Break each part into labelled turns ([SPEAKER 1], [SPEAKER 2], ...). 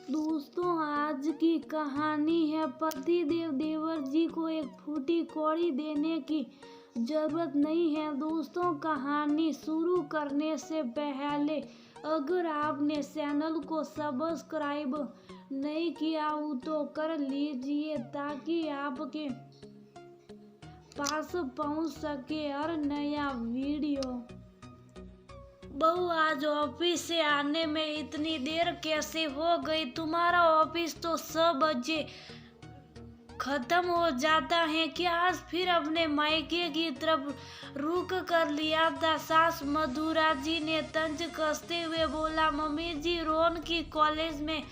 [SPEAKER 1] दोस्तों, आज की कहानी है पति देव देवर जी को एक फूटी कौड़ी देने की जरूरत नहीं है। दोस्तों, कहानी शुरू करने से पहले अगर आपने चैनल को सब्सक्राइब नहीं किया हो तो कर लीजिए ताकि आपके पास पहुंच सके हर नया वीडियो। बहू, आज ऑफिस से आने में इतनी देर कैसे हो गई? तुम्हारा ऑफिस तो 6 बजे खत्म हो जाता है क्या? आज फिर अपने मायके की तरफ रुख कर लिया था। सास मधुरा जी ने तंज कसते हुए बोला, मम्मी जी, रोहन की कॉलेज में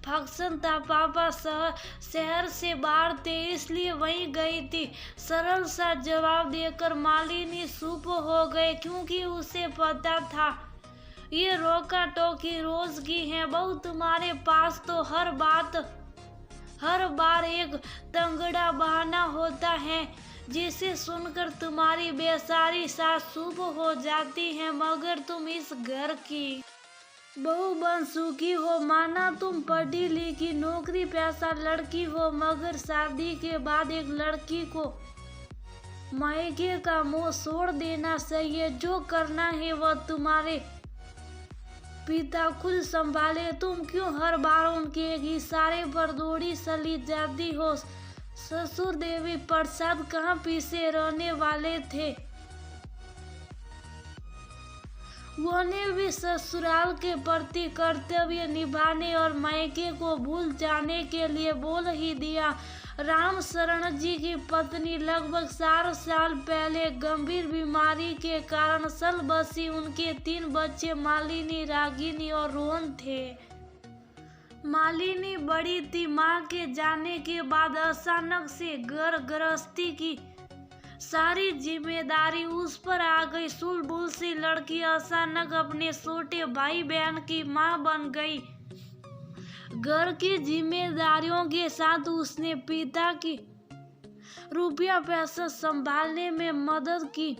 [SPEAKER 1] फंक्शन था। पापा शहर से बाहर थे इसलिए वहीं गई थी। सरल सा जवाब देकर मालिनी चुप हो गए क्योंकि उसे पता था ये रोका टोकी रोज की है। बहू, तुम्हारे पास तो हर बार एक तंगड़ा बहाना होता है जिसे सुनकर तुम्हारी बेचारी सास चुप हो जाती है। मगर तुम इस घर की बहू बन चुकी हो। माना तुम पढ़ी लिखी नौकरी पेशा लड़की हो, मगर शादी के बाद एक लड़की को मायके का मुंह छोड़ देना चाहिए। जो करना है वह तुम्हारे पिता खुद संभाले। तुम क्यों हर बार उनके एक इशारे पर दौड़ी चली जाती हो? ससुर देवी प्रसाद कहाँ पीछे रहने वाले थे? उन्हें भी ससुराल के प्रति कर्तव्य निभाने और मायके को भूल जाने के लिए बोल ही दिया। राम शरण जी की पत्नी लगभग 4 साल पहले गंभीर बीमारी के कारण चल बसी। उनके 3 बच्चे मालिनी, रागिनी और रोहन थे। मालिनी बड़ी थी। माँ के जाने के बाद अचानक से घर गृहस्थी की सारी जिम्मेदारी उस पर आ गई। सुलबुल सी लड़की अचानक अपने छोटे भाई बहन की माँ बन गई। घर की जिम्मेदारियों के साथ उसने पिता की रुपया पैसा संभालने में मदद की।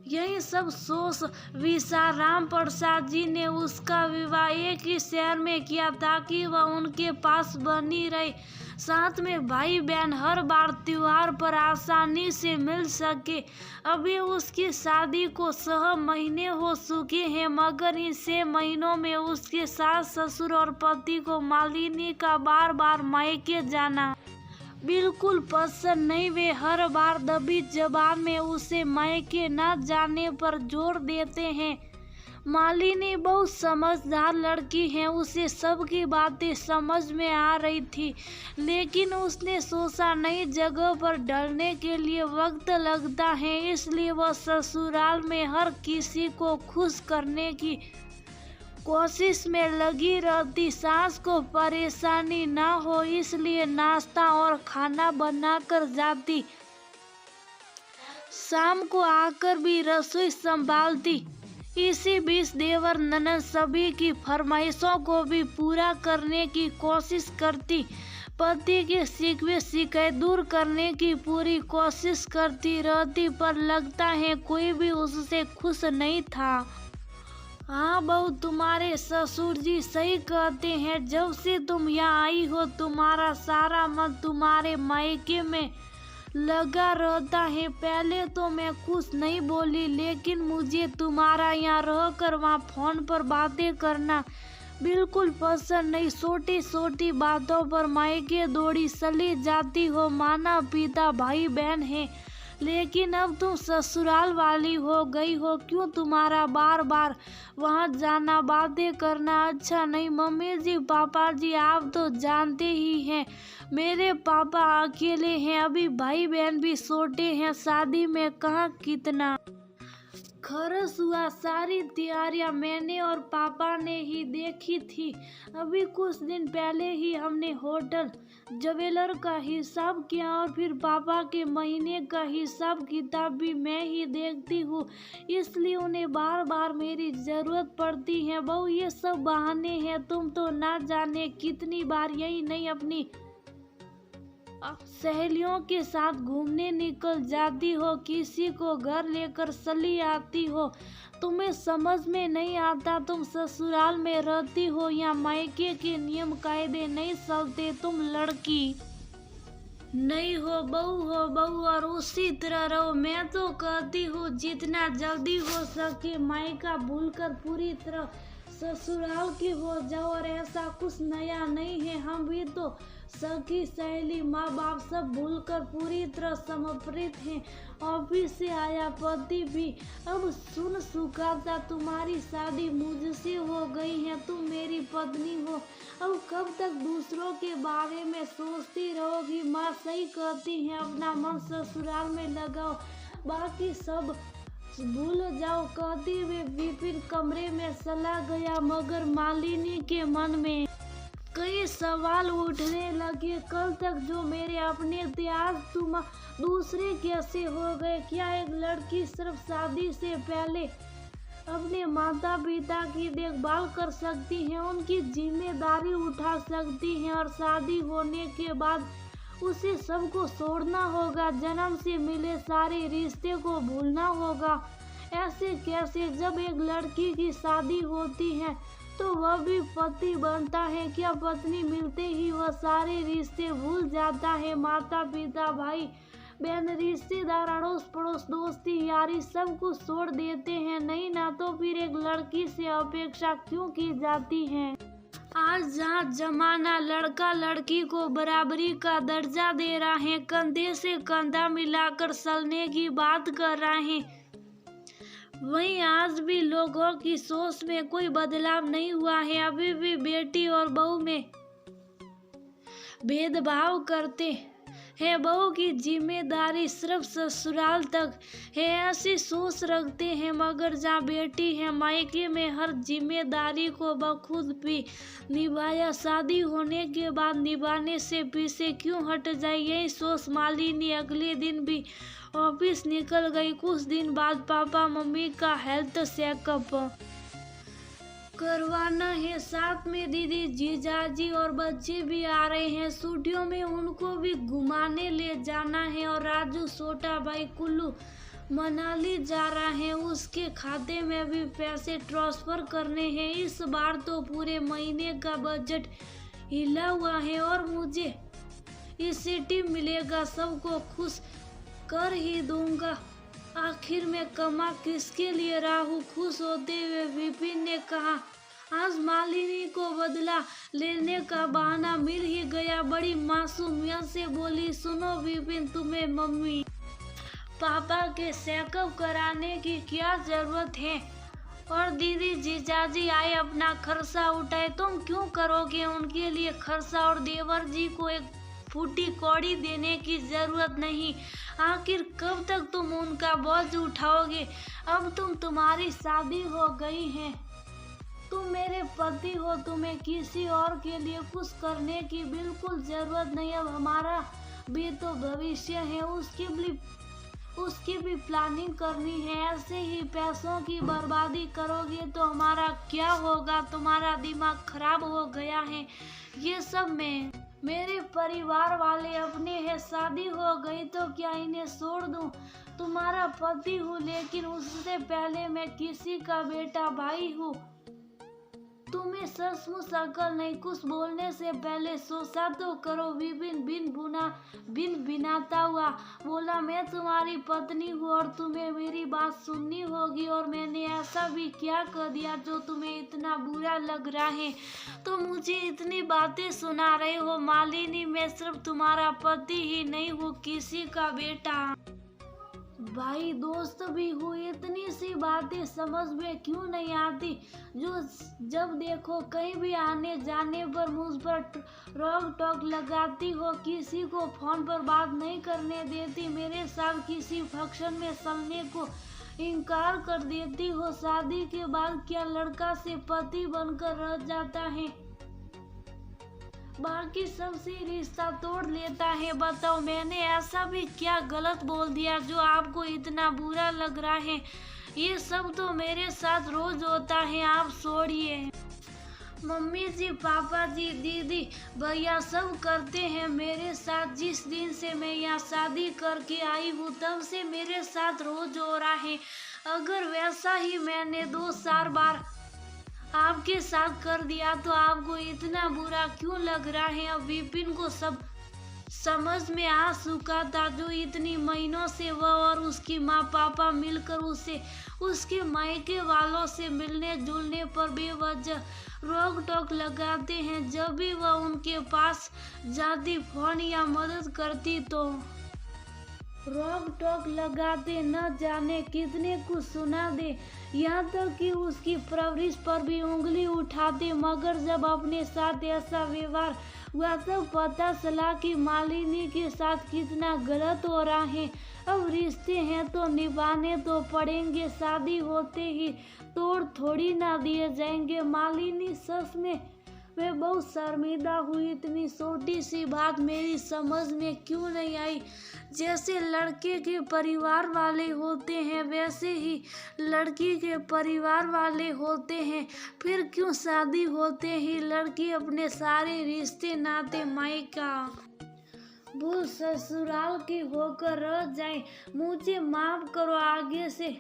[SPEAKER 1] यही सब सोच विचार राम प्रसाद जी ने उसका विवाह एक ही शहर में किया ताकि वह उनके पास बनी रहे। साथ में भाई बहन हर बार त्योहार पर आसानी से मिल सके। अभी उसकी शादी को 6 महीने हो चुके हैं, मगर इन 6 महीनों में उसके सास ससुर और पति को मालिनी का बार बार मायके जाना बिल्कुल पसंद नहीं। वे हर बार दबी जबान में उसे मायके न जाने पर जोर देते हैं। मालिनी बहुत समझदार लड़की है, उसे सबकी बातें समझ में आ रही थी, लेकिन उसने सोचा नई जगह पर ढलने के लिए वक्त लगता है, इसलिए वह ससुराल में हर किसी को खुश करने की कोशिश में लगी रहती। सास को परेशानी ना हो इसलिए नाश्ता और खाना बनाकर जाती। शाम को आकर भी रसोई संभालती। इसी बीच देवर ननद सभी की फरमाइशों को भी पूरा करने की कोशिश करती। पति के शिकवे शिकायत दूर करने की पूरी कोशिश करती रहती, पर लगता है कोई भी उससे खुश नहीं था। हाँ बहू, तुम्हारे ससुर जी सही कहते हैं। जब से तुम यहाँ आई हो तुम्हारा सारा मन तुम्हारे मायके में लगा रहता है। पहले तो मैं कुछ नहीं बोली, लेकिन मुझे तुम्हारा यहाँ रहकर वहाँ फोन पर बातें करना बिल्कुल पसंद नहीं। छोटी छोटी बातों पर मायके दौड़ी चली जाती हो। माना पिता भाई बहन है, लेकिन अब तुम ससुराल वाली हो गई हो। क्यों तुम्हारा बार बार वहाँ जाना बातें करना अच्छा नहीं? मम्मी जी, पापा जी, आप तो जानते ही हैं मेरे पापा अकेले हैं, अभी भाई बहन भी छोटे हैं, शादी में कहाँ कितना खर्च हुआ। सारी तैयारियां मैंने और पापा ने ही देखी थी। अभी कुछ दिन पहले ही हमने होटल ज्वेलर का हिसाब किया और फिर पापा के महीने का हिसाब किताब भी मैं ही देखती हूँ, इसलिए उन्हें बार बार मेरी ज़रूरत पड़ती है। बहू, ये सब बहाने हैं। तुम तो ना जाने कितनी बार यही नहीं अपनी सहेलियों के साथ घूमने निकल जाती हो, किसी को घर लेकर चली आती हो, तुम्हें समझ में नहीं आता तुम ससुराल में रहती हो या मायके के नियम कायदे नहीं चलते, तुम लड़की नहीं हो, बहू और उसी तरह रहो। मैं तो कहती हूँ जितना जल्दी हो सके मायका भूलकर पूरी तरह ससुराल की हो जाओ। और ऐसा कुछ नया नहीं है, हम भी तो सखी सहेली माँ बाप सब भूलकर पूरी तरह समर्पित हैं। ऑफिस से आया पति भी अब सुन सुखाता तुम्हारी शादी मुझसे हो गई है, तुम मेरी पत्नी हो, अब कब तक दूसरों के बारे में सोचती रहोगी। माँ सही कहती है, अपना मन ससुराल में लगाओ, बाकी सब भूल जाओ। कहते हुए विपिन कमरे में चला गया, मगर मालिनी के मन में कई सवाल उठने लगे। कल तक जो मेरे अपने थे आज तुम दूसरे कैसे हो गए? क्या एक लड़की सिर्फ शादी से पहले अपने माता पिता की देखभाल कर सकती है, उनकी जिम्मेदारी उठा सकती है, और शादी होने के बाद उसे सबको छोड़ना होगा, जन्म से मिले सारे रिश्ते को भूलना होगा? ऐसे कैसे? जब एक लड़की की शादी होती है तो वह भी पति बनता है। क्या पत्नी मिलते ही वह सारे रिश्ते भूल जाता है? माता पिता भाई बहन रिश्तेदार अड़ोस पड़ोस दोस्ती यारी सब कुछ छोड़ देते हैं? नहीं ना, तो फिर एक लड़की से अपेक्षा क्यों की जाती है? आज जहाँ जमाना लड़का लड़की को बराबरी का दर्जा दे रहा है, कंधे से कंधा मिलाकर चलने की बात कर रहे हैं, वहीं आज भी लोगों की सोच में कोई बदलाव नहीं हुआ है। अभी भी बेटी और बहू में भेदभाव करते हैं, बहू की जिम्मेदारी सिर्फ ससुराल तक है ऐसी सोच रखते हैं, मगर जहाँ बेटी है मायके में हर जिम्मेदारी को बखुद भी निभाया, शादी होने के बाद निभाने से पीछे क्यों हट जाए? यही सोच मालिनी अगले दिन भी ऑफिस निकल गई। कुछ दिन बाद पापा मम्मी का हेल्थ चेकअप करवाना है, साथ में दीदी जीजाजी और बच्चे भी आ रहे हैं, छुट्टियों में उनको भी घुमाने ले जाना है। और राजू छोटा भाई कुल्लू मनाली जा रहा है, उसके खाते में भी पैसे ट्रांसफर करने हैं। इस बार तो पूरे महीने का बजट हिला हुआ है और मुझे सिटी मिलेगा, सबको खुश कर ही दूंगा। आखिर में कमा किसके लिए रहा हूँ? खुश होते हुए विपिन ने कहा। आज मालिनी को बदला लेने का बहाना मिल ही गया, बड़ी मासूमियत से बोली, सुनो विपिन, तुम्हें मम्मी पापा के चेकअप कराने की क्या जरूरत है? और दीदी जीजाजी आए अपना खर्चा उठाए, तुम क्यों करोगे उनके लिए खर्चा? और देवर जी को एक फूटी कौड़ी देने की जरूरत नहीं, आखिर कब तक तुम उनका बोझ उठाओगे? अब तुम्हारी शादी हो गई है, तुम मेरे पति हो, तुम्हें किसी और के लिए कुछ करने की बिल्कुल जरूरत नहीं। अब हमारा भी तो भविष्य है, उसकी भी प्लानिंग करनी है। ऐसे ही पैसों की बर्बादी करोगे तो हमारा क्या होगा? तुम्हारा दिमाग खराब हो गया है। ये सब में मेरे परिवार वाले अपने हैं, शादी हो गई तो क्या इन्हें छोड़ दूं? तुम्हारा पति हूँ, लेकिन उससे पहले मैं किसी का बेटा भाई हूँ। तुम्हें सचमुच अकल नहीं? कुछ बोलने से पहले सोचा तो करो। विपिन बिन बिनाता हुआ बोला, मैं तुम्हारी पत्नी हूँ और तुम्हें मेरी बात सुननी होगी। और मैंने ऐसा भी क्या कर दिया जो तुम्हें इतना बुरा लग रहा है? तो मुझे इतनी बातें सुना रहे हो? मालिनी, मैं सिर्फ तुम्हारा पति ही नहीं हूँ, किसी का बेटा भाई दोस्त भी हूँ। इतनी सी बातें समझ में क्यों नहीं आती? जो जब देखो कहीं भी आने जाने पर मुझ पर रोक टोक लगाती हो, किसी को फोन पर बात नहीं करने देती, मेरे साथ किसी फंक्शन में चलने को इनकार कर देती हो। शादी के बाद क्या लड़का से पति बनकर रह जाता है, बाकी सबसे रिश्ता तोड़ लेता है? बताओ, मैंने ऐसा भी क्या गलत बोल दिया जो आपको इतना बुरा लग रहा है? ये सब तो मेरे साथ रोज होता है, आप छोड़िए। मम्मी जी, पापा जी, दीदी, भैया सब करते हैं मेरे साथ। जिस दिन से मैं यहाँ शादी करके आई हूँ तब से मेरे साथ रोज हो रहा है। अगर वैसा ही मैंने 2-4 बार आपके साथ कर दिया तो आपको इतना बुरा क्यों लग रहा है? अब विपिन को सब समझ में आ चुका था। जो इतनी महीनों से वह और उसकी माँ पापा मिलकर उसे उसके मायके वालों से मिलने जुलने पर बेवजह रोक टोक लगाते हैं। जब भी वह उनके पास जाती, फोन या मदद करती तो रोक टोक लगाते, न जाने कितने कुछ सुना दे, यहाँ तक कि उसकी परवरिश पर भी उंगली उठाते। मगर जब अपने साथ ऐसा व्यवहार हुआ तब पता चला कि मालिनी के साथ कितना गलत हो रहा है। अब रिश्ते हैं तो निभाने तो पड़ेंगे, शादी होते ही तोड़ थोड़ी ना दिए जाएंगे। मालिनी सच में मैं बहुत शर्मिंदा हुई। इतनी छोटी सी बात मेरी समझ में क्यों नहीं आई? जैसे लड़के के परिवार वाले होते हैं वैसे ही लड़की के परिवार वाले होते हैं। फिर क्यों शादी होते ही लड़की अपने सारे रिश्ते नाते मायका भूल ससुराल की होकर रह जाए? मुझे माफ करो, आगे से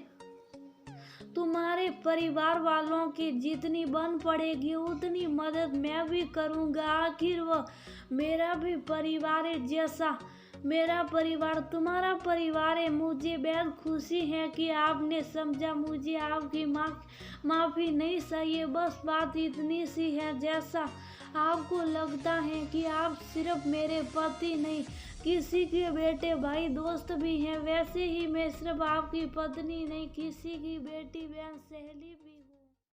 [SPEAKER 1] तुम्हारे परिवार वालों की जितनी बन पड़ेगी उतनी मदद मैं भी करूँगा। आखिर वो मेरा भी परिवार है, जैसा मेरा परिवार तुम्हारा परिवार है। मुझे बेहद खुशी है कि आपने समझा। मुझे आपकी माफ़ी नहीं चाहिए, बस बात इतनी सी है, जैसा आपको लगता है कि आप सिर्फ मेरे पति नहीं किसी के बेटे भाई दोस्त भी हैं, वैसे ही मैं सिर्फ आपकी पत्नी नहीं किसी की बेटी बहन सहेली भी